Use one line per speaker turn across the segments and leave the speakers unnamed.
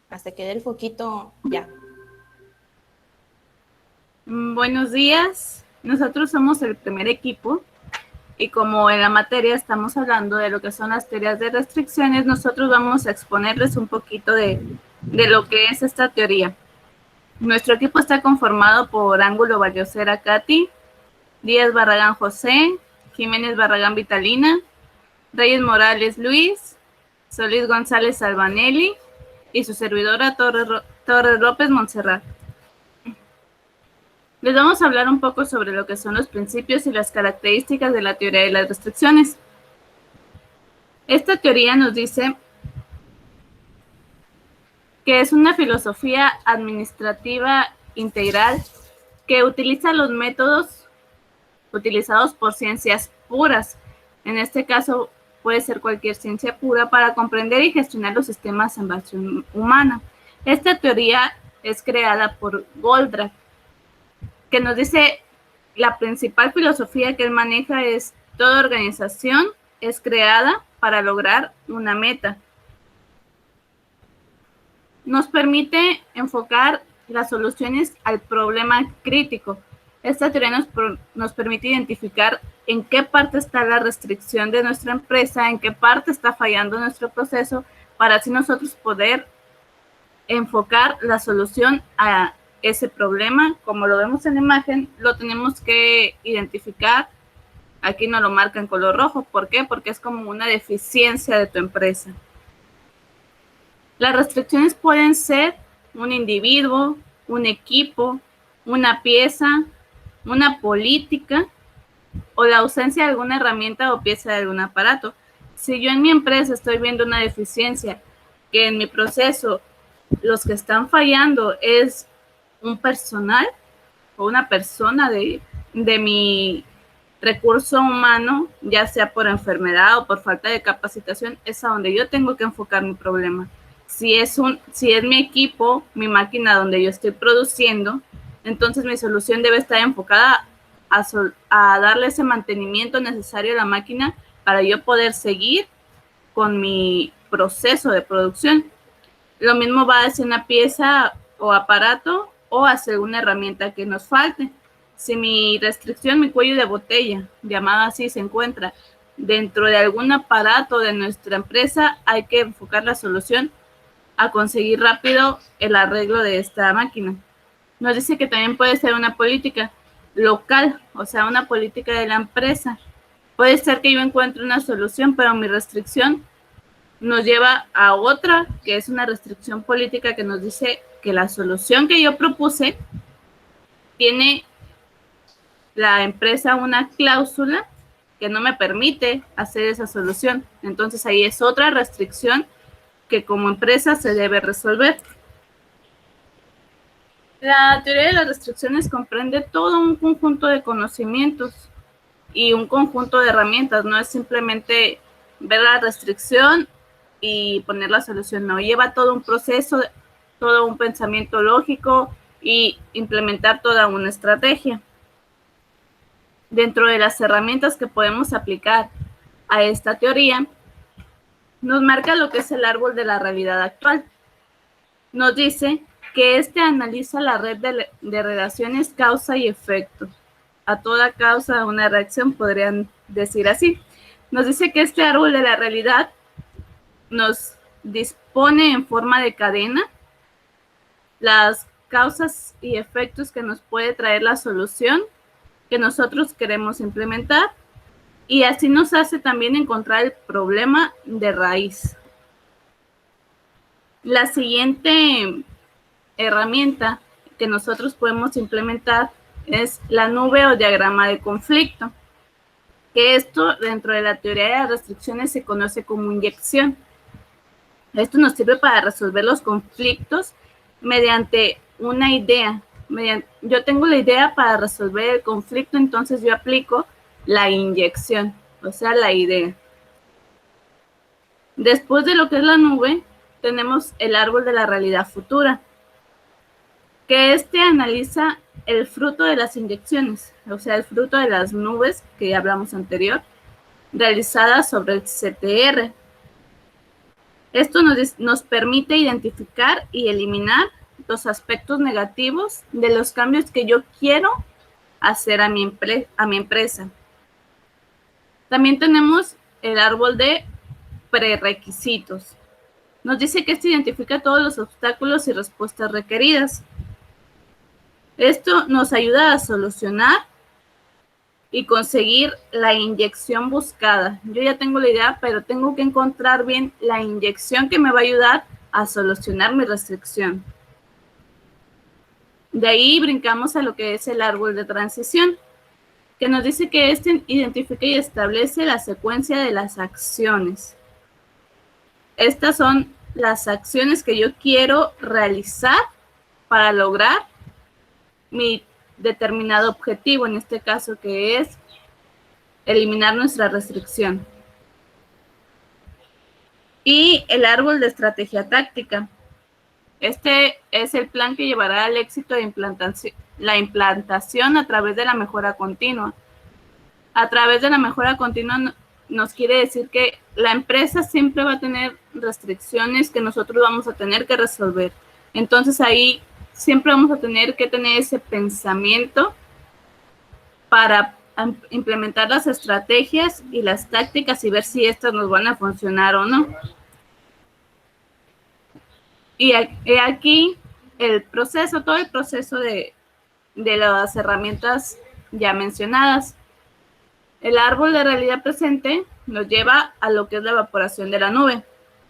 Hasta que dé el foquito, ya.
Buenos días, nosotros somos el primer equipo y como en la materia estamos hablando de lo que son las teorías de restricciones, nosotros vamos a exponerles un poquito de lo que es esta teoría. Nuestro equipo está conformado por Ángulo Vallosera Katy, Díaz Barragán José, Jiménez Barragán Vitalina, Reyes Morales Luis, Solís González Albanelli y su servidora Torres López Montserrat. Les vamos a hablar un poco sobre lo que son los principios y las características de la teoría de las restricciones. Esta teoría nos dice que es una filosofía administrativa integral que utiliza los métodos utilizados por ciencias puras. En este caso puede ser cualquier ciencia pura para comprender y gestionar los sistemas en base humana. Esta teoría es creada por Goldratt, que nos dice la principal filosofía que él maneja es toda organización es creada para lograr una meta. Nos permite enfocar las soluciones al problema crítico. Esta teoría nos permite identificar en qué parte está la restricción de nuestra empresa, en qué parte está fallando nuestro proceso, para así nosotros poder enfocar la solución a ese problema. Como lo vemos en la imagen, lo tenemos que identificar. Aquí no lo marca en color rojo. ¿Por qué? Porque es como una deficiencia de tu empresa. Las restricciones pueden ser un individuo, un equipo, una pieza, una política o la ausencia de alguna herramienta o pieza de algún aparato. Si yo en mi empresa estoy viendo una deficiencia, que en mi proceso los que están fallando es un personal o una persona de mi recurso humano, ya sea por enfermedad o por falta de capacitación, es a donde yo tengo que enfocar mi problema. Si es mi equipo, mi máquina donde yo estoy produciendo, entonces mi solución debe estar enfocada a darle ese mantenimiento necesario a la máquina para yo poder seguir con mi proceso de producción. Lo mismo va hacia una pieza o aparato o hacia alguna herramienta que nos falte. Si mi restricción, mi cuello de botella, llamado así, se encuentra dentro de algún aparato de nuestra empresa, hay que enfocar la solución a conseguir rápido el arreglo de esta máquina. Nos dice que también puede ser una política local, o sea, una política de la empresa. Puede ser que yo encuentre una solución, pero mi restricción nos lleva a otra, que es una restricción política que nos dice que la solución que yo propuse tiene la empresa una cláusula que no me permite hacer esa solución. Entonces ahí es otra restricción que como empresa se debe resolver. La teoría de las restricciones comprende todo un conjunto de conocimientos y un conjunto de herramientas. No es simplemente ver la restricción y poner la solución, no, lleva todo un proceso, todo un pensamiento lógico y implementar toda una estrategia. Dentro de las herramientas que podemos aplicar a esta teoría, nos marca lo que es el árbol de la realidad actual. Nos dice que este analiza la red de relaciones causa y efecto. A toda causa una reacción, podrían decir así. Nos dice que este árbol de la realidad nos dispone en forma de cadena las causas y efectos que nos puede traer la solución que nosotros queremos implementar, y así nos hace también encontrar el problema de raíz. La siguiente herramienta que nosotros podemos implementar es la nube o diagrama de conflicto, que esto dentro de la teoría de las restricciones se conoce como inyección. Esto nos sirve para resolver los conflictos mediante una idea. Yo tengo la idea para resolver el conflicto, entonces yo aplico la inyección, o sea, la idea. Después de lo que es la nube, tenemos el árbol de la realidad futura, que este analiza el fruto de las inyecciones, o sea, el fruto de las nubes que hablamos anterior, realizadas sobre el CTR. Esto nos permite identificar y eliminar los aspectos negativos de los cambios que yo quiero hacer a mi empresa. También tenemos el árbol de prerequisitos. Nos dice que esto identifica todos los obstáculos y respuestas requeridas. Esto nos ayuda a solucionar y conseguir la inyección buscada. Yo ya tengo la idea, pero tengo que encontrar bien la inyección que me va a ayudar a solucionar mi restricción. De ahí brincamos a lo que es el árbol de transición, que nos dice que este identifica y establece la secuencia de las acciones. Estas son las acciones que yo quiero realizar para lograr mi determinado objetivo, en este caso que es eliminar nuestra restricción. Y el árbol de estrategia táctica. Este es el plan que llevará al éxito de la implantación a través de la mejora continua. A través de la mejora continua nos quiere decir que la empresa siempre va a tener restricciones que nosotros vamos a tener que resolver. Entonces ahí siempre vamos a tener que tener ese pensamiento para implementar las estrategias y las tácticas y ver si estas nos van a funcionar o no. Y aquí todo el proceso de las herramientas ya mencionadas. El árbol de realidad presente nos lleva a lo que es la evaporación de la nube.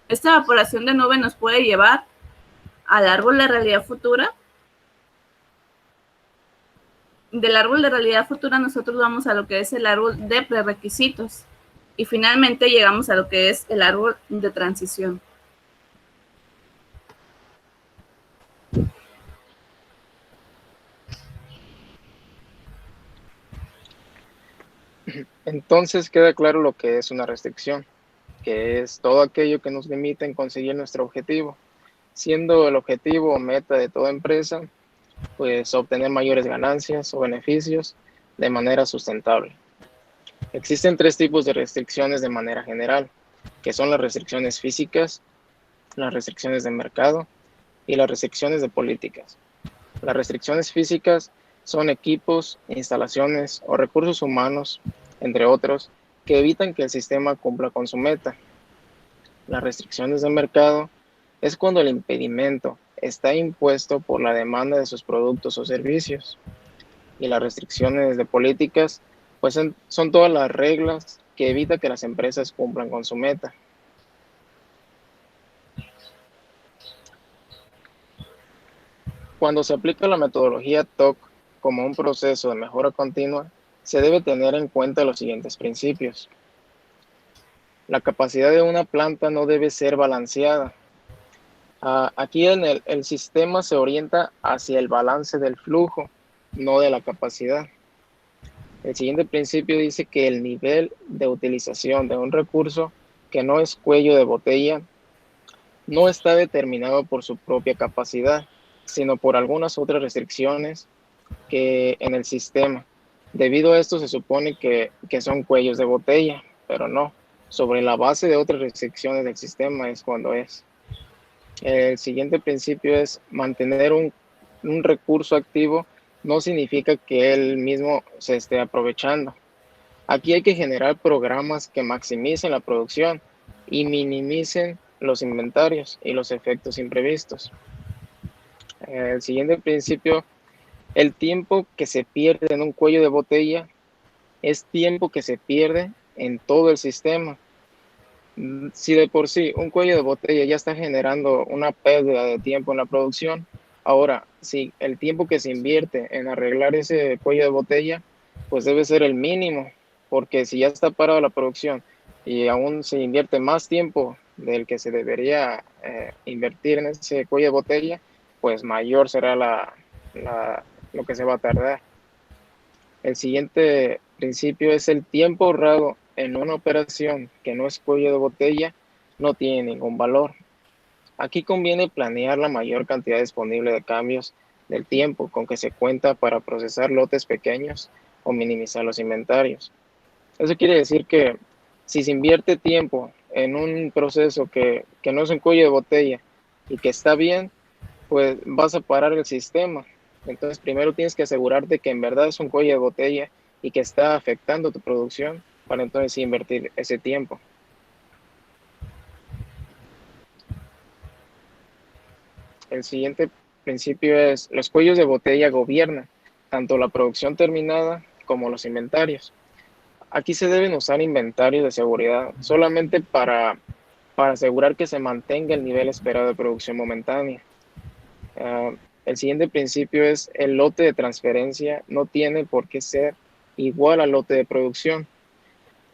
Esta evaporación de nube nos puede llevar al árbol de realidad futura. Del árbol de realidad futura nosotros vamos a lo que es el árbol de prerequisitos. Y finalmente llegamos a lo que es el árbol de transición.
Entonces queda claro lo que es una restricción, que es todo aquello que nos limita en conseguir nuestro objetivo, siendo el objetivo o meta de toda empresa, pues obtener mayores ganancias o beneficios de manera sustentable. Existen tres tipos de restricciones de manera general, que son las restricciones físicas, las restricciones de mercado y las restricciones de políticas. Las restricciones físicas son equipos, instalaciones o recursos humanos, entre otros, que evitan que el sistema cumpla con su meta. Las restricciones de mercado es cuando el impedimento está impuesto por la demanda de sus productos o servicios. Y las restricciones de políticas pues son todas las reglas que evitan que las empresas cumplan con su meta. Cuando se aplica la metodología TOC como un proceso de mejora continua, se debe tener en cuenta los siguientes principios. La capacidad de una planta no debe ser balanceada. Aquí el sistema se orienta hacia el balance del flujo, no de la capacidad. El siguiente principio dice que el nivel de utilización de un recurso que no es cuello de botella no está determinado por su propia capacidad, sino por algunas otras restricciones que en el sistema. Debido a esto se supone que son cuellos de botella, pero no. Sobre la base de otras restricciones del sistema es cuando es. El siguiente principio es mantener un recurso activo no significa que él mismo se esté aprovechando. Aquí hay que generar programas que maximicen la producción y minimicen los inventarios y los efectos imprevistos. El siguiente principio, el tiempo que se pierde en un cuello de botella es tiempo que se pierde en todo el sistema. Si de por sí un cuello de botella ya está generando una pérdida de tiempo en la producción, ahora si el tiempo que se invierte en arreglar ese cuello de botella, pues debe ser el mínimo, porque si ya está parada la producción y aún se invierte más tiempo del que se debería invertir en ese cuello de botella, pues mayor será lo que se va a tardar. El siguiente principio es el tiempo ahorrado en una operación que no es cuello de botella, no tiene ningún valor. Aquí conviene planear la mayor cantidad disponible de cambios del tiempo con que se cuenta para procesar lotes pequeños o minimizar los inventarios. Eso quiere decir que si se invierte tiempo en un proceso que no es un cuello de botella y que está bien, pues vas a parar el sistema. Entonces, primero tienes que asegurarte que en verdad es un cuello de botella y que está afectando tu producción para entonces invertir ese tiempo. El siguiente principio es: los cuellos de botella gobiernan tanto la producción terminada como los inventarios. Aquí se deben usar inventarios de seguridad solamente para asegurar que se mantenga el nivel esperado de producción momentánea. Uh, el siguiente principio es: el lote de transferencia no tiene por qué ser igual al lote de producción.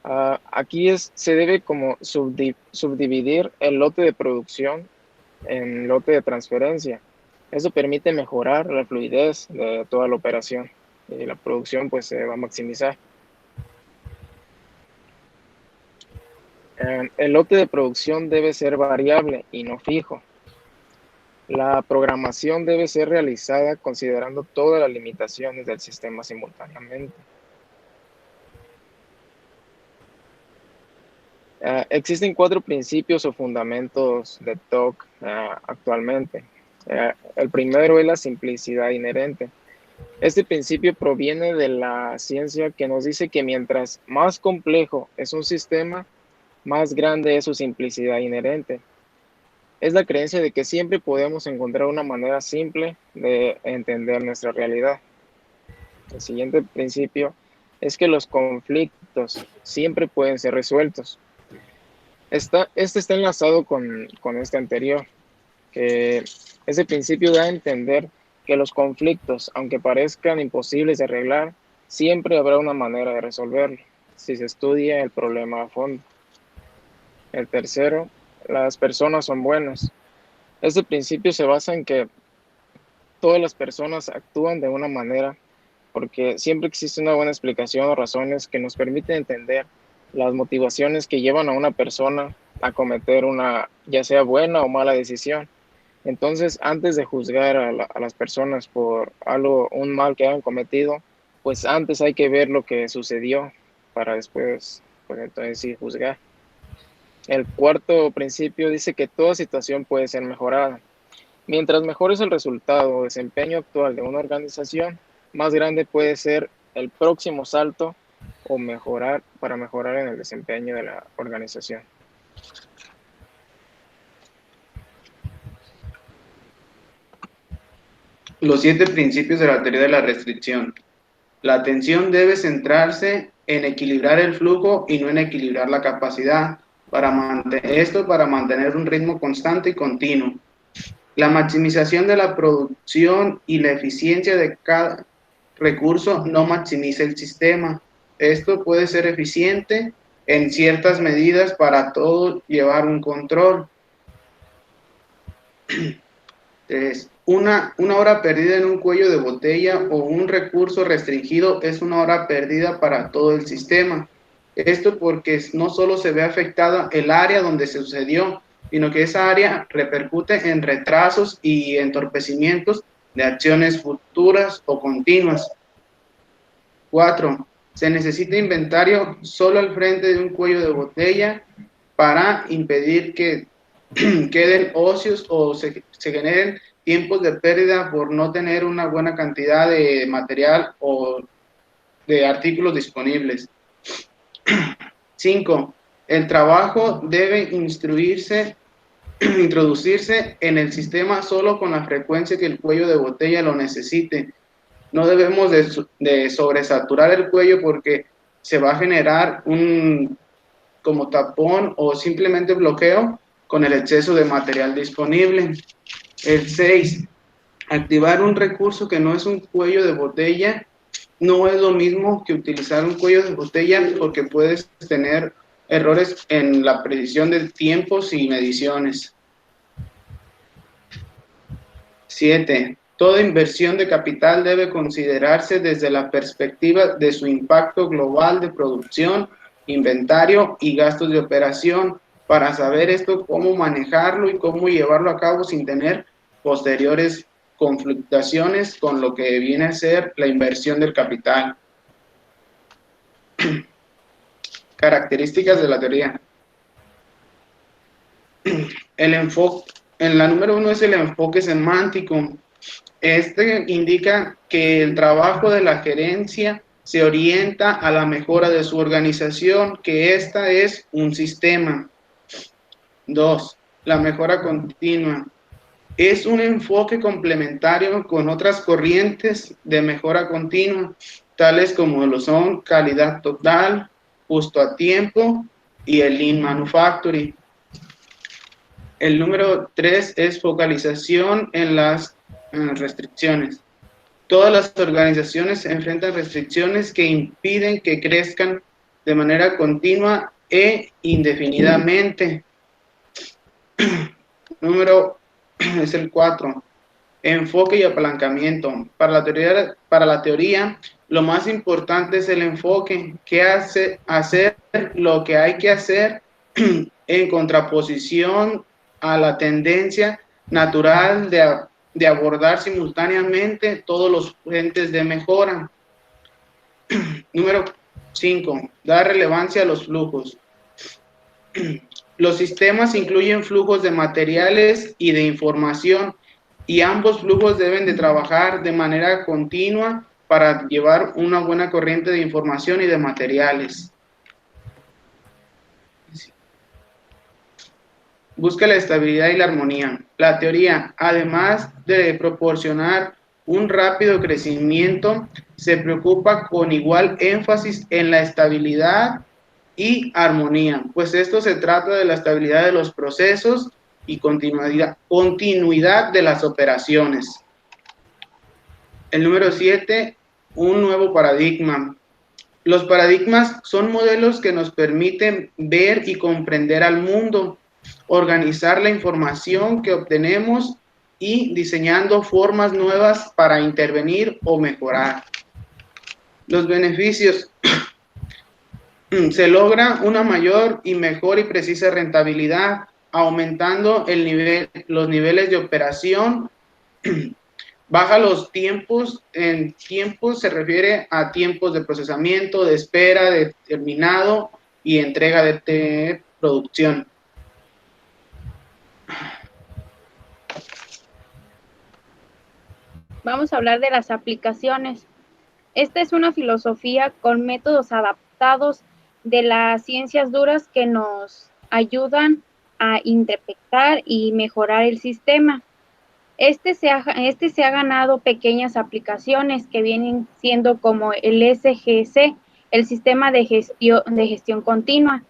Aquí se debe como subdividir el lote de producción en lote de transferencia. Eso permite mejorar la fluidez de toda la operación y la producción pues se va a maximizar. El lote de producción debe ser variable y no fijo. La programación debe ser realizada considerando todas las limitaciones del sistema simultáneamente. Existen 4 principios o fundamentos de TOC actualmente. El primero es la simplicidad inherente. Este principio proviene de la ciencia, que nos dice que mientras más complejo es un sistema, más grande es su simplicidad inherente. Es la creencia de que siempre podemos encontrar una manera simple de entender nuestra realidad. El siguiente principio es que los conflictos siempre pueden ser resueltos. Este está enlazado con este anterior, que ese principio da a entender que los conflictos, aunque parezcan imposibles de arreglar, siempre habrá una manera de resolverlo, si se estudia el problema a fondo. El tercero, las personas son buenas. Este principio se basa en que todas las personas actúan de una manera porque siempre existe una buena explicación o razones que nos permiten entender las motivaciones que llevan a una persona a cometer una, ya sea buena o mala decisión. Entonces, antes de juzgar a las personas por un mal que hayan cometido, pues antes hay que ver lo que sucedió para después, pues entonces sí, juzgar. El cuarto principio dice que toda situación puede ser mejorada. Mientras mejor es el resultado o desempeño actual de una organización, más grande puede ser el próximo salto para mejorar en el desempeño de la organización.
Los 7 principios de la teoría de la restricción. La atención debe centrarse en equilibrar el flujo y no en equilibrar la capacidad. Para mantener un ritmo constante y continuo. La maximización de la producción y la eficiencia de cada recurso no maximiza el sistema. Esto puede ser eficiente en ciertas medidas para todo llevar un control. 3. Una hora perdida en un cuello de botella o un recurso restringido es una hora perdida para todo el sistema. Esto porque no solo se ve afectada el área donde se sucedió, sino que esa área repercute en retrasos y entorpecimientos de acciones futuras o continuas. 4. Se necesita inventario solo al frente de un cuello de botella para impedir que queden ocios o se generen tiempos de pérdida por no tener una buena cantidad de material o de artículos disponibles. 5. El trabajo debe introducirse en el sistema solo con la frecuencia que el cuello de botella lo necesite. No debemos de sobresaturar el cuello porque se va a generar un como tapón o simplemente bloqueo con el exceso de material disponible. El 6. Activar un recurso que no es un cuello de botella no es lo mismo que utilizar un cuello de botella porque puedes tener errores en la precisión de tiempos y mediciones. 7. Toda inversión de capital debe considerarse desde la perspectiva de su impacto global de producción, inventario y gastos de operación, para saber esto, cómo manejarlo y cómo llevarlo a cabo sin tener posteriores conflictuaciones con lo que viene a ser la inversión del capital. Características de la teoría. La número 1 es el enfoque semántico. Este indica que el trabajo de la gerencia se orienta a la mejora de su organización, que esta es un sistema. 2. La mejora continua. Es un enfoque complementario con otras corrientes de mejora continua, tales como lo son calidad total, justo a tiempo y el Lean Manufacturing. El número 3 es focalización en las restricciones. Todas las organizaciones enfrentan restricciones que impiden que crezcan de manera continua e indefinidamente. Número es el 4. Enfoque y apalancamiento. Para la teoría, lo más importante es el enfoque, que hace hacer lo que hay que hacer en contraposición a la tendencia natural de abordar simultáneamente todos los frentes de mejora. Número 5. Dar relevancia a los flujos. Los sistemas incluyen flujos de materiales y de información, y ambos flujos deben de trabajar de manera continua para llevar una buena corriente de información y de materiales. Busca la estabilidad y la armonía. La teoría, además de proporcionar un rápido crecimiento, se preocupa con igual énfasis en la estabilidad y armonía, pues esto se trata de la estabilidad de los procesos y continuidad de las operaciones. El número 7, un nuevo paradigma. Los paradigmas son modelos que nos permiten ver y comprender al mundo, organizar la información que obtenemos y diseñando formas nuevas para intervenir o mejorar. Los beneficios. Se logra una mayor y mejor y precisa rentabilidad, aumentando los niveles de operación. Baja los tiempos. En tiempos se refiere a tiempos de procesamiento, de espera, de terminado y entrega de producción.
Vamos a hablar de las aplicaciones. Esta es una filosofía con métodos adaptados de las ciencias duras que nos ayudan a interpretar y mejorar el sistema. Este se ha ganado pequeñas aplicaciones que vienen siendo como el SGC, el sistema de gestión continua.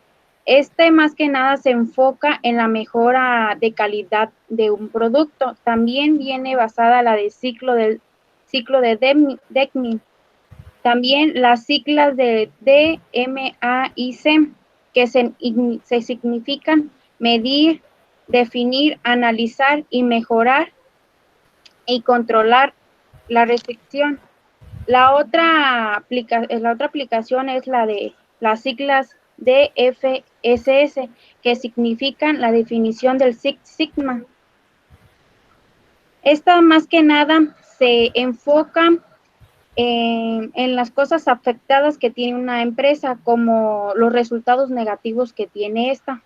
Este más que nada se enfoca en la mejora de calidad de un producto. También viene basada la de ciclo de Deming. También las siglas de DMAIC, que se significan medir, definir, analizar y mejorar y controlar la restricción. La otra aplicación es la de las siglas DFSS, que significan la definición del Six Sigma. Esta más que nada se enfoca en las cosas afectadas que tiene una empresa, como los resultados negativos que tiene esta.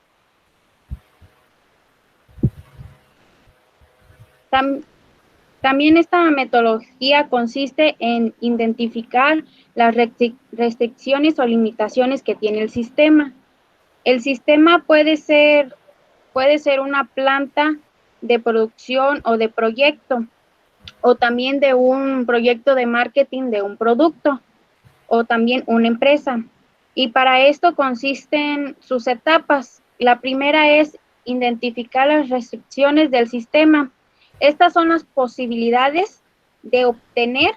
También esta metodología consiste en identificar las restricciones o limitaciones que tiene el sistema. El sistema puede ser una planta de producción o de proyecto, o también de un proyecto de marketing de un producto, o también una empresa. Y para esto consisten sus etapas. La primera es identificar las restricciones del sistema. Estas son las posibilidades de obtener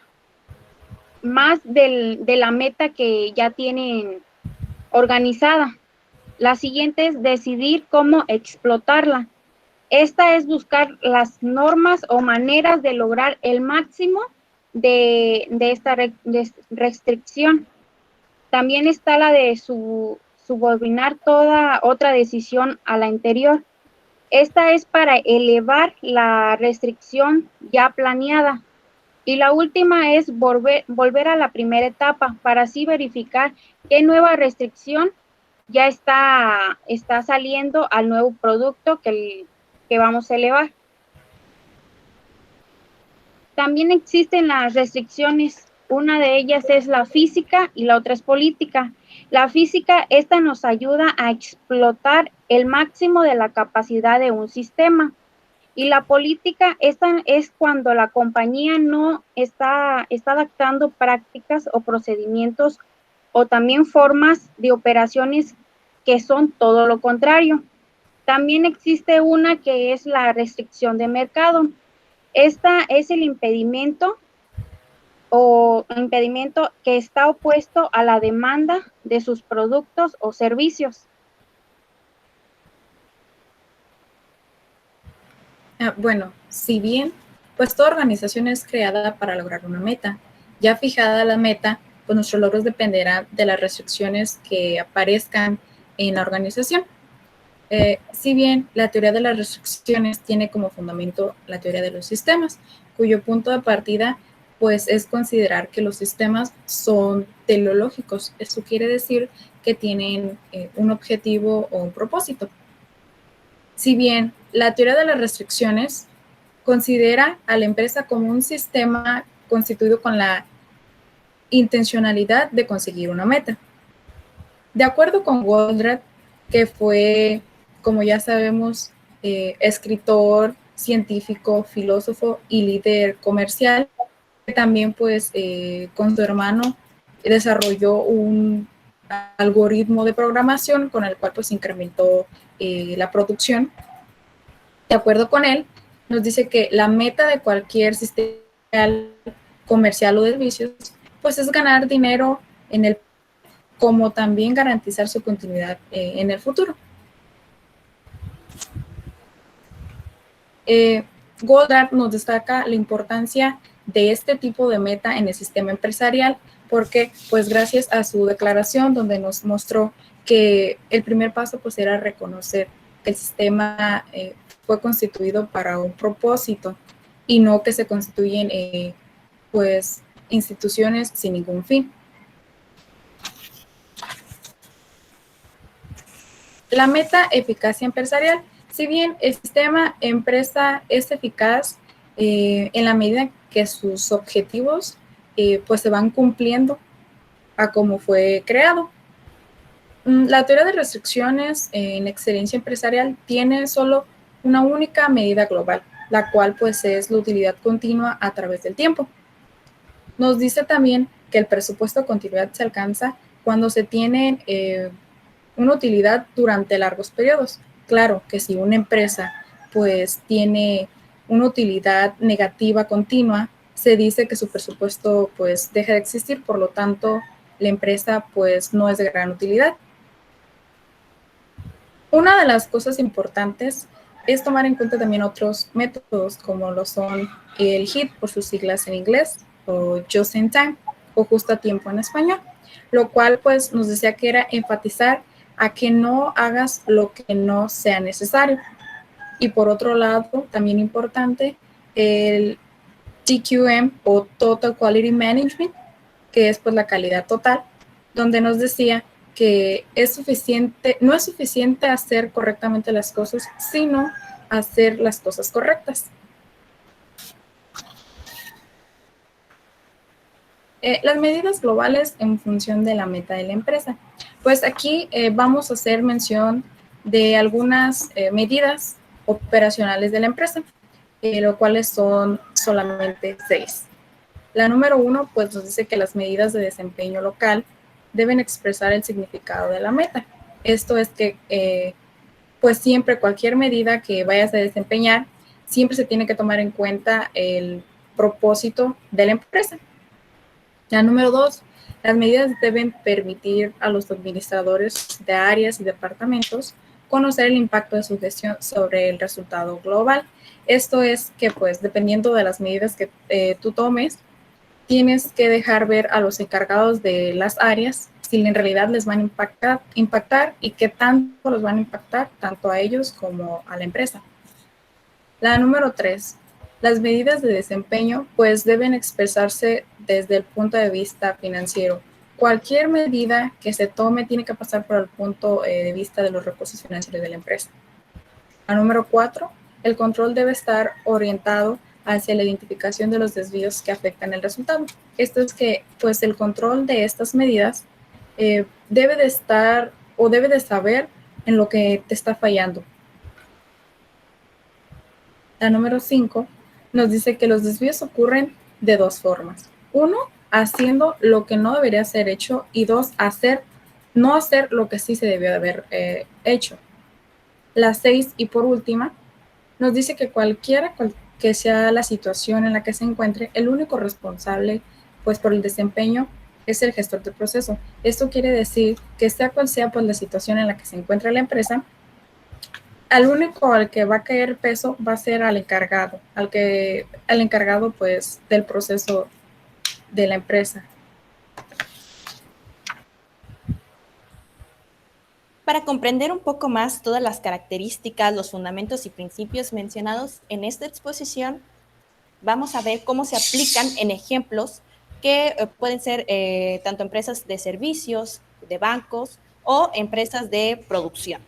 más de la meta que ya tienen organizada. La siguiente es decidir cómo explotarla. Esta es buscar las normas o maneras de lograr el máximo de esta restricción. También está la de subordinar toda otra decisión a la anterior. Esta es para elevar la restricción ya planeada. Y la última es volver a la primera etapa para así verificar qué nueva restricción ya está saliendo al nuevo producto que que vamos a elevar. También existen las restricciones. Una de ellas es la física y la otra es política. La física, esta nos ayuda a explotar el máximo de la capacidad de un sistema. Y la política, esta es cuando la compañía no está adaptando prácticas o procedimientos o también formas de operaciones que son todo lo contrario. También existe una que es la restricción de mercado. Esta es el impedimento que está opuesto a la demanda de sus productos o servicios.
Bueno, si bien, pues toda organización es creada para lograr una meta. Ya fijada la meta, pues nuestros logros dependerán de las restricciones que aparezcan en la organización. Si bien la teoría de las restricciones tiene como fundamento la teoría de los sistemas, cuyo punto de partida pues es considerar que los sistemas son teleológicos. Esto quiere decir que tienen un objetivo o un propósito. Si bien la teoría de las restricciones considera a la empresa como un sistema constituido con la intencionalidad de conseguir una meta. De acuerdo con Goldratt, que fue, como ya sabemos, escritor, científico, filósofo y líder comercial, que también pues con su hermano desarrolló un algoritmo de programación con el cual pues incrementó la producción. De acuerdo con él, nos dice que la meta de cualquier sistema comercial o de servicios pues es ganar dinero en el como también garantizar su continuidad en el futuro. Goldratt nos destaca la importancia de este tipo de meta en el sistema empresarial porque, pues, gracias a su declaración donde nos mostró que el primer paso pues era reconocer que el sistema fue constituido para un propósito y no que se constituyen pues instituciones sin ningún fin. La meta eficacia empresarial. Si bien el sistema empresa es eficaz en la medida que sus objetivos pues se van cumpliendo a como fue creado. La teoría de restricciones en excelencia empresarial tiene solo una única medida global, la cual pues es la utilidad continua a través del tiempo. Nos dice también que el presupuesto de continuidad se alcanza cuando se tiene una utilidad durante largos periodos. Claro que si una empresa pues tiene una utilidad negativa continua, se dice que su presupuesto pues deja de existir, por lo tanto la empresa pues no es de gran utilidad. Una de las cosas importantes es tomar en cuenta también otros métodos como lo son el HIT por sus siglas en inglés o Just in Time o justo a tiempo en español, lo cual pues nos decía que era enfatizar a que no hagas lo que no sea necesario. Y por otro lado, también importante, el TQM o Total Quality Management, que es pues la calidad total, donde nos decía que no es suficiente hacer correctamente las cosas, sino hacer las cosas correctas. Las medidas globales en función de la meta de la empresa. Pues aquí vamos a hacer mención de algunas medidas operacionales de la empresa, lo cuales son solamente 6. La número 1, pues nos dice que las medidas de desempeño local deben expresar el significado de la meta. Esto es que, pues siempre cualquier medida que vayas a desempeñar, siempre se tiene que tomar en cuenta el propósito de la empresa. La número 2, las medidas deben permitir a los administradores de áreas y departamentos conocer el impacto de su gestión sobre el resultado global. Esto es que, pues, dependiendo de las medidas que tú tomes, tienes que dejar ver a los encargados de las áreas si en realidad les van a impactar y qué tanto los van a impactar tanto a ellos como a la empresa. La número 3. Las medidas de desempeño pues deben expresarse desde el punto de vista financiero. Cualquier medida que se tome tiene que pasar por el punto de vista de los recursos financieros de la empresa. La número 4, el control debe estar orientado hacia la identificación de los desvíos que afectan el resultado. Esto es que, pues, el control de estas medidas debe de estar o debe de saber en lo que te está fallando. La número 5 nos dice que los desvíos ocurren de dos formas. 1, haciendo lo que no debería ser hecho, y 2, no hacer lo que sí se debió de haber hecho. La 6, y por última, nos dice que cualquiera que sea la situación en la que se encuentre, el único responsable, pues, por el desempeño es el gestor del proceso. Esto quiere decir que sea cual sea, pues, la situación en la que se encuentra la empresa, al único al que va a caer peso va a ser al encargado, al encargado, pues, del proceso de la empresa.
Para comprender un poco más todas las características, los fundamentos y principios mencionados en esta exposición, vamos a ver cómo se aplican en ejemplos que pueden ser tanto empresas de servicios, de bancos o empresas de producción.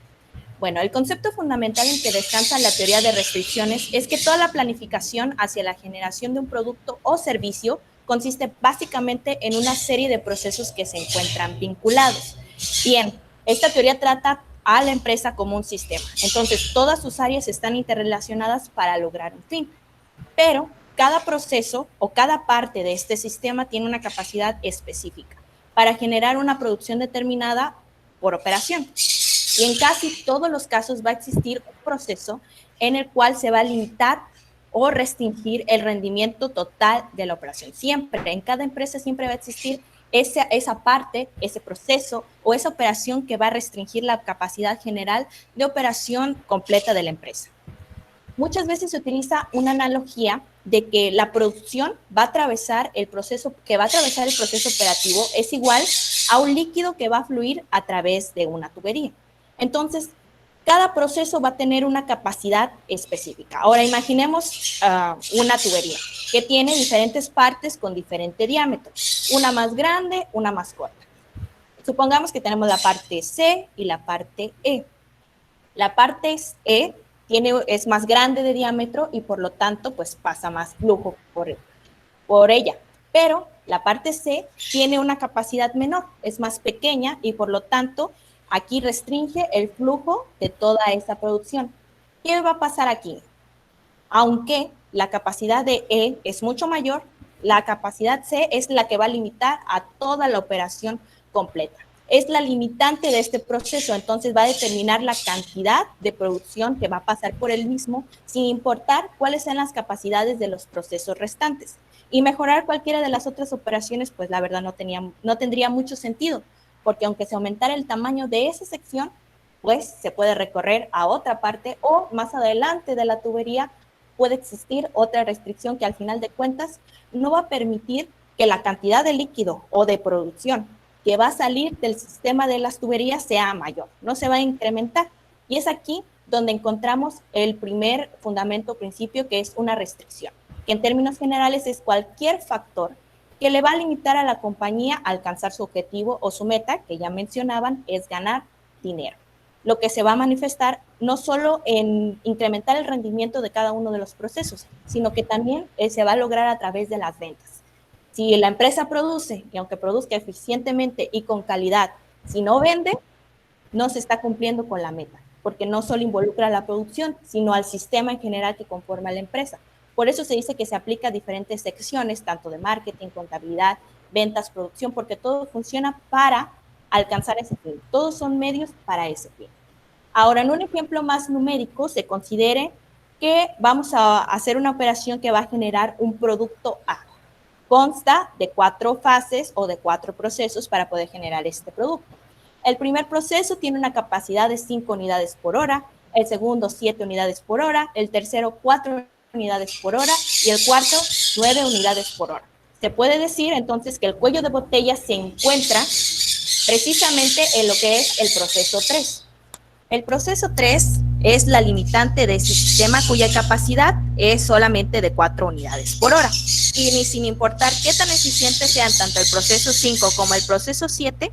Bueno, el concepto fundamental en que descansa la teoría de restricciones es que toda la planificación hacia la generación de un producto o servicio consiste básicamente en una serie de procesos que se encuentran vinculados. Bien, esta teoría trata a la empresa como un sistema. Entonces, todas sus áreas están interrelacionadas para lograr un fin. Pero cada proceso o cada parte de este sistema tiene una capacidad específica para generar una producción determinada por operación. Y en casi todos los casos va a existir un proceso en el cual se va a limitar o restringir el rendimiento total de la operación. Siempre, en cada empresa siempre va a existir esa parte, ese proceso o esa operación que va a restringir la capacidad general de operación completa de la empresa. Muchas veces se utiliza una analogía de que la producción va a atravesar el proceso operativo es igual a un líquido que va a fluir a través de una tubería. Entonces, cada proceso va a tener una capacidad específica. Ahora, imaginemos una tubería que tiene diferentes partes con diferente diámetro, una más grande, una más corta. Supongamos que tenemos la parte C y la parte E. La parte E es más grande de diámetro y por lo tanto pues pasa más flujo por ella. Pero la parte C tiene una capacidad menor, es más pequeña y por lo tanto aquí restringe el flujo de toda esa producción. ¿Qué va a pasar aquí? Aunque la capacidad de E es mucho mayor, la capacidad C es la que va a limitar a toda la operación completa. Es la limitante de este proceso, entonces va a determinar la cantidad de producción que va a pasar por el mismo, sin importar cuáles sean las capacidades de los procesos restantes. Y mejorar cualquiera de las otras operaciones, pues la verdad no tendría mucho sentido, porque aunque se aumentara el tamaño de esa sección, pues se puede recorrer a otra parte o más adelante de la tubería puede existir otra restricción que al final de cuentas no va a permitir que la cantidad de líquido o de producción que va a salir del sistema de las tuberías sea mayor, no se va a incrementar. Y es aquí donde encontramos el primer fundamento, principio, que es una restricción, que en términos generales es cualquier factor que le va a limitar a la compañía a alcanzar su objetivo o su meta, que ya mencionaban, es ganar dinero. Lo que se va a manifestar no solo en incrementar el rendimiento de cada uno de los procesos, sino que también se va a lograr a través de las ventas. Si la empresa produce, y aunque produzca eficientemente y con calidad, si no vende, no se está cumpliendo con la meta, porque no solo involucra a la producción, sino al sistema en general que conforma la empresa. Por eso se dice que se aplica a diferentes secciones, tanto de marketing, contabilidad, ventas, producción, porque todo funciona para alcanzar ese fin. Todos son medios para ese fin. Ahora, en un ejemplo más numérico, se considere que vamos a hacer una operación que va a generar un producto A. Consta de 4 fases o de 4 procesos para poder generar este producto. El primer proceso tiene una capacidad de 5 unidades por hora, el segundo 7 unidades por hora, el tercero 4 unidades por hora y el cuarto 9 unidades por hora. Se puede decir entonces que el cuello de botella se encuentra precisamente en lo que es el proceso 3. El proceso 3 es la limitante de este sistema cuya capacidad es solamente de 4 unidades por hora. Y sin importar qué tan eficientes sean tanto el proceso 5 como el proceso 7,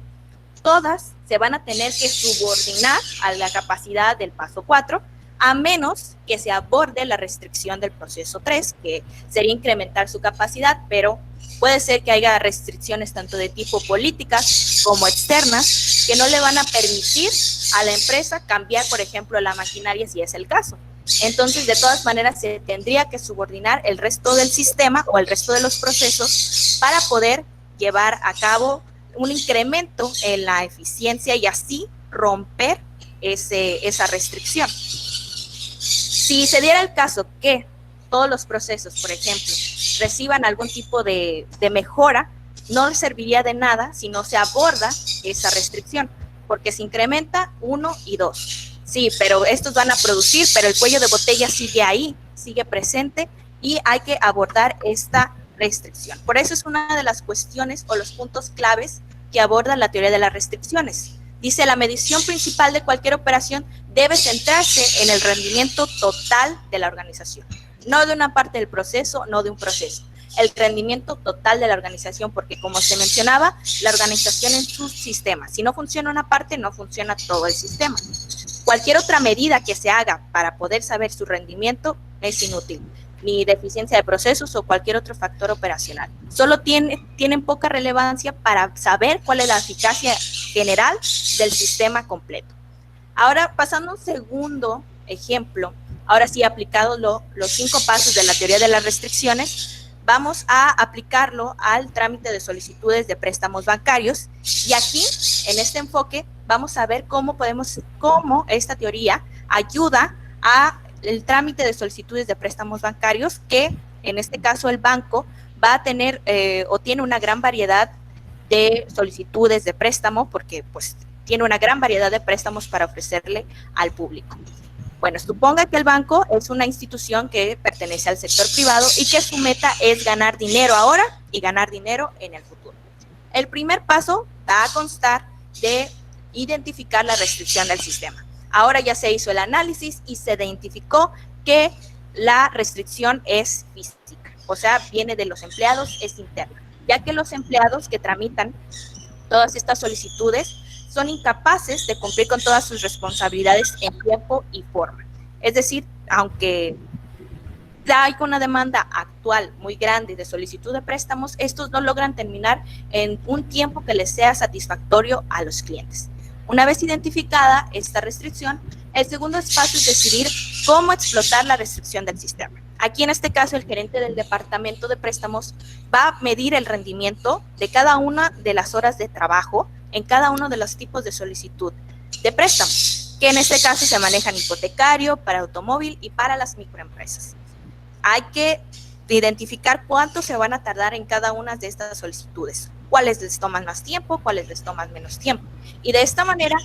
todas se van a tener que subordinar a la capacidad del paso 4 a menos que se aborde la restricción del proceso 3, que sería incrementar su capacidad, pero puede ser que haya restricciones tanto de tipo políticas como externas que no le van a permitir a la empresa cambiar, por ejemplo, la maquinaria si es el caso. Entonces, de todas maneras, se tendría que subordinar el resto del sistema o el resto de los procesos para poder llevar a cabo un incremento en la eficiencia y así romper esa restricción. Si se diera el caso que todos los procesos, por ejemplo, reciban algún tipo de mejora, no les serviría de nada si no se aborda esa restricción, porque se incrementa 1 y 2. Sí, pero estos van a producir, pero el cuello de botella sigue ahí, sigue presente y hay que abordar esta restricción. Por eso es una de las cuestiones o los puntos claves que aborda la teoría de las restricciones. Dice, la medición principal de cualquier operación debe centrarse en el rendimiento total de la organización, no de una parte del proceso, no de un proceso. El rendimiento total de la organización, porque como se mencionaba, la organización en su sistema. Si no funciona una parte, no funciona todo el sistema. Cualquier otra medida que se haga para poder saber su rendimiento es inútil, ni de eficiencia de procesos o cualquier otro factor operacional. Solo tienen poca relevancia para saber cuál es la eficacia general del sistema completo. Ahora, pasando a un segundo ejemplo, ahora sí aplicado los 5 pasos de la teoría de las restricciones, vamos a aplicarlo al trámite de solicitudes de préstamos bancarios y aquí, en este enfoque, vamos a ver cómo esta teoría ayuda al trámite de solicitudes de préstamos bancarios, que en este caso el banco va a tener o tiene una gran variedad de solicitudes de préstamo porque pues tiene una gran variedad de préstamos para ofrecerle al público. Bueno, suponga que el banco es una institución que pertenece al sector privado y que su meta es ganar dinero ahora y ganar dinero en el futuro. El primer paso va a constar de identificar la restricción del sistema. Ahora ya se hizo el análisis y se identificó que la restricción es física, o sea, viene de los empleados, es interna, ya que los empleados que tramitan todas estas solicitudes son incapaces de cumplir con todas sus responsabilidades en tiempo y forma. Es decir, aunque hay una demanda actual muy grande de solicitud de préstamos, estos no logran terminar en un tiempo que les sea satisfactorio a los clientes. Una vez identificada esta restricción, el segundo paso es decidir cómo explotar la restricción del sistema. Aquí, en este caso, el gerente del departamento de préstamos va a medir el rendimiento de cada una de las horas de trabajo en cada uno de los tipos de solicitud de préstamo, que en este caso se manejan hipotecario, para automóvil y para las microempresas. Hay que identificar cuánto se van a tardar en cada una de estas solicitudes, cuáles les toman más tiempo, cuáles les toman menos tiempo. Y de esta manera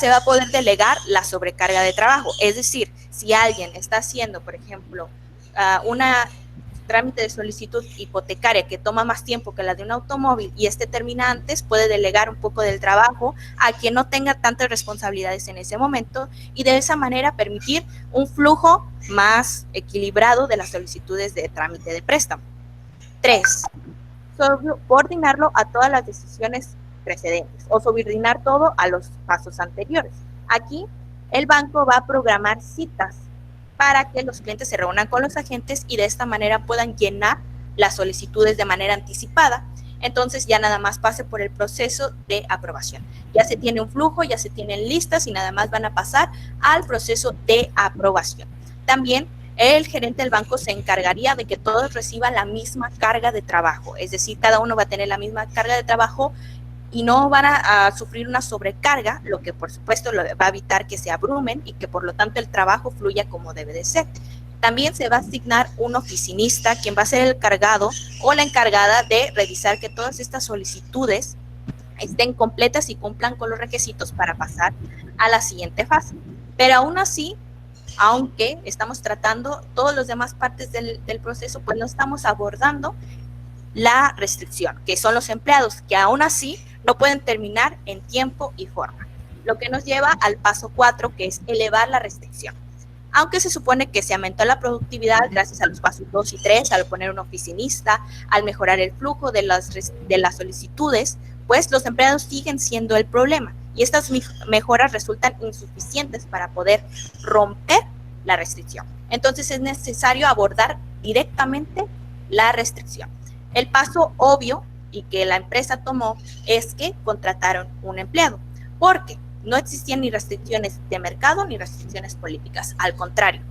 se va a poder delegar la sobrecarga de trabajo. Es decir, si alguien está haciendo, por ejemplo, una trámite de solicitud hipotecaria que toma más tiempo que la de un automóvil y termina antes, puede delegar un poco del trabajo a quien no tenga tantas responsabilidades en ese momento y de esa manera permitir un flujo más equilibrado de las solicitudes de trámite de préstamo. 3. Subordinarlo a todas las decisiones precedentes o subordinar todo a los pasos anteriores. Aquí el banco va a programar citas para que los clientes se reúnan con los agentes y de esta manera puedan llenar las solicitudes de manera anticipada. Entonces ya nada más pase por el proceso de aprobación. Ya se tiene un flujo, ya se tienen listas y nada más van a pasar al proceso de aprobación. También el gerente del banco se encargaría de que todos reciban la misma carga de trabajo, es decir, cada uno va a tener la misma carga de trabajo y no van a sufrir una sobrecarga, lo que por supuesto va a evitar que se abrumen y que por lo tanto el trabajo fluya como debe de ser. También se va a asignar un oficinista, quien va a ser el encargado o la encargada de revisar que todas estas solicitudes estén completas y cumplan con los requisitos para pasar a la siguiente fase. Pero aún así, aunque estamos tratando todas las demás partes del proceso, pues no estamos abordando la restricción, que son los empleados, que aún así no pueden terminar en tiempo y forma. Lo que nos lleva al paso 4, que es elevar la restricción. Aunque se supone que se aumentó la productividad gracias a los pasos 2 y 3, al poner un oficinista, al mejorar el flujo de las solicitudes, pues los empleados siguen siendo el problema y estas mejoras resultan insuficientes para poder romper la restricción. Entonces es necesario abordar directamente la restricción. El paso obvio y que la empresa tomó es que contrataron un empleado, porque no existían ni restricciones de mercado ni restricciones políticas. Al contrario,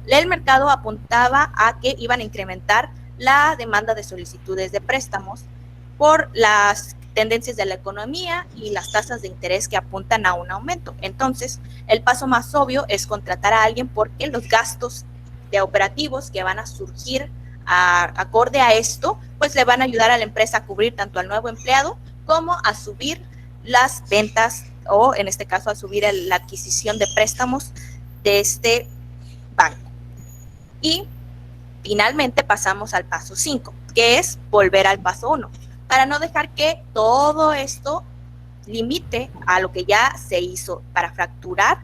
el mercado apuntaba a que iban a incrementar la demanda de solicitudes de préstamos por las tendencias de la economía y las tasas de interés que apuntan a un aumento. Entonces, el paso más obvio es contratar a alguien porque los gastos de operativos que van a surgir acorde a esto, pues le van a ayudar a la empresa a cubrir tanto al nuevo empleado como a subir las ventas o en este caso a subir la adquisición de préstamos de este banco. Y finalmente pasamos al paso 5, que es volver al paso 1, para no dejar que todo esto limite a lo que ya se hizo para fracturar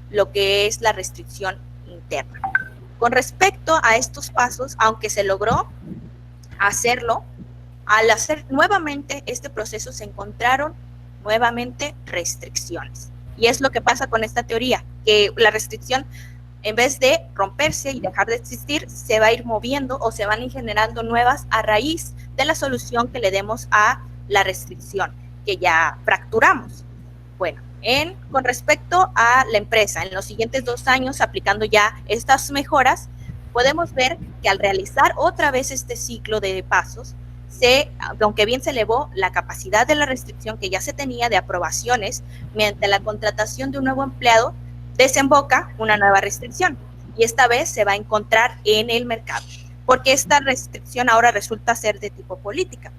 lo que es la restricción interna. Con respecto a estos pasos, aunque se logró hacerlo, al hacer nuevamente este proceso se encontraron nuevamente restricciones. Y es lo que pasa con esta teoría, que la restricción, en vez de romperse y dejar de existir, se va a ir moviendo o se van a ir generando nuevas a raíz de la solución que le demos a la restricción, que ya fracturamos. Bueno, con respecto a la empresa, en los siguientes 2 años, aplicando ya estas mejoras, podemos ver que al realizar otra vez este ciclo de pasos, aunque bien se elevó la capacidad de la restricción que ya se tenía de aprobaciones, mediante la contratación de un nuevo empleado, desemboca una nueva restricción. Y esta vez se va a encontrar en el mercado, porque esta restricción ahora resulta ser de tipo política.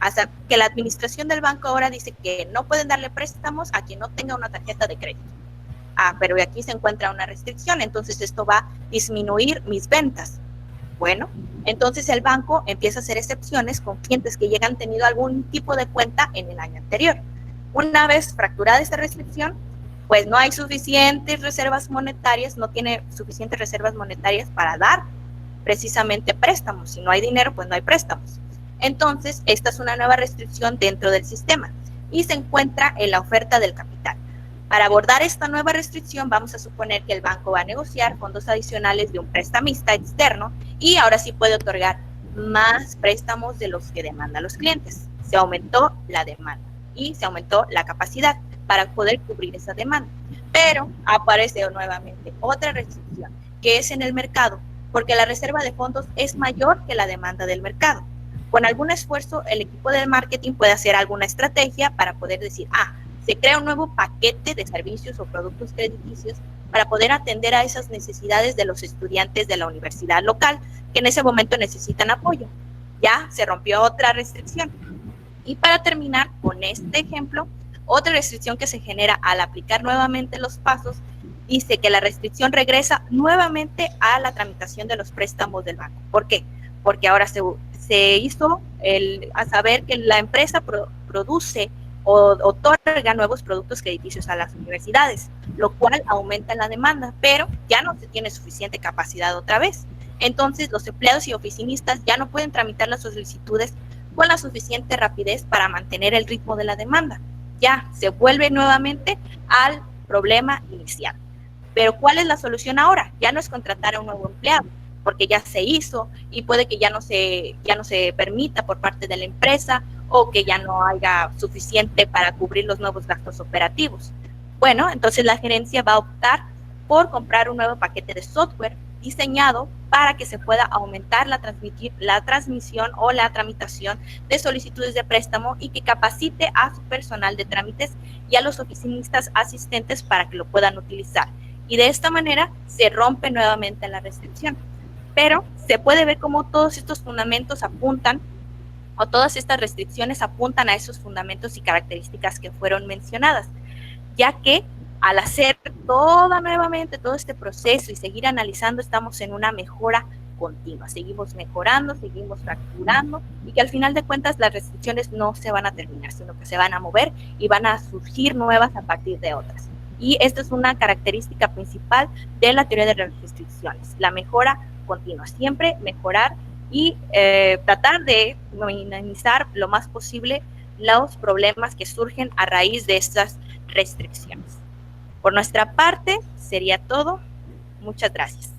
Hasta que la administración del banco ahora dice que no pueden darle préstamos a quien no tenga una tarjeta de crédito. Pero aquí se encuentra una restricción, entonces esto va a disminuir mis ventas. Bueno, entonces el banco empieza a hacer excepciones con clientes que ya han tenido algún tipo de cuenta en el año anterior. Una vez fracturada esta restricción, pues no hay suficientes reservas monetarias, no tiene suficientes reservas monetarias para dar precisamente préstamos. Si no hay dinero, pues no hay préstamos. Entonces, esta es una nueva restricción dentro del sistema y se encuentra en la oferta del capital. Para abordar esta nueva restricción, vamos a suponer que el banco va a negociar fondos adicionales de un prestamista externo y ahora sí puede otorgar más préstamos de los que demandan los clientes. Se aumentó la demanda y se aumentó la capacidad para poder cubrir esa demanda. Pero aparece nuevamente otra restricción, que es en el mercado, porque la reserva de fondos es mayor que la demanda del mercado. Con algún esfuerzo, el equipo de marketing puede hacer alguna estrategia para poder decir, se crea un nuevo paquete de servicios o productos crediticios para poder atender a esas necesidades de los estudiantes de la universidad local que en ese momento necesitan apoyo. Ya se rompió otra restricción. Y para terminar con este ejemplo, otra restricción que se genera al aplicar nuevamente los pasos dice que la restricción regresa nuevamente a la tramitación de los préstamos del banco. ¿Por qué? Porque ahora se hizo a saber que la empresa produce o otorga nuevos productos crediticios a las universidades, lo cual aumenta la demanda, pero ya no se tiene suficiente capacidad otra vez. Entonces, los empleados y oficinistas ya no pueden tramitar las solicitudes con la suficiente rapidez para mantener el ritmo de la demanda. Ya se vuelve nuevamente al problema inicial. Pero ¿cuál es la solución ahora? Ya no es contratar a un nuevo empleado, porque ya se hizo y puede que ya no se permita por parte de la empresa o que ya no haya suficiente para cubrir los nuevos gastos operativos. Bueno, entonces la gerencia va a optar por comprar un nuevo paquete de software diseñado para que se pueda aumentar la transmisión o la tramitación de solicitudes de préstamo y que capacite a su personal de trámites y a los oficinistas asistentes para que lo puedan utilizar. Y de esta manera se rompe nuevamente la restricción. Pero se puede ver cómo todos estos fundamentos apuntan o todas estas restricciones apuntan a esos fundamentos y características que fueron mencionadas, ya que al hacer nuevamente todo este proceso y seguir analizando, estamos en una mejora continua. Seguimos mejorando, seguimos fracturando y que al final de cuentas las restricciones no se van a terminar, sino que se van a mover y van a surgir nuevas a partir de otras. Y esta es una característica principal de la teoría de las restricciones, la mejora continua, siempre mejorar y tratar de minimizar lo más posible los problemas que surgen a raíz de estas restricciones. Por nuestra parte, sería todo. Muchas gracias.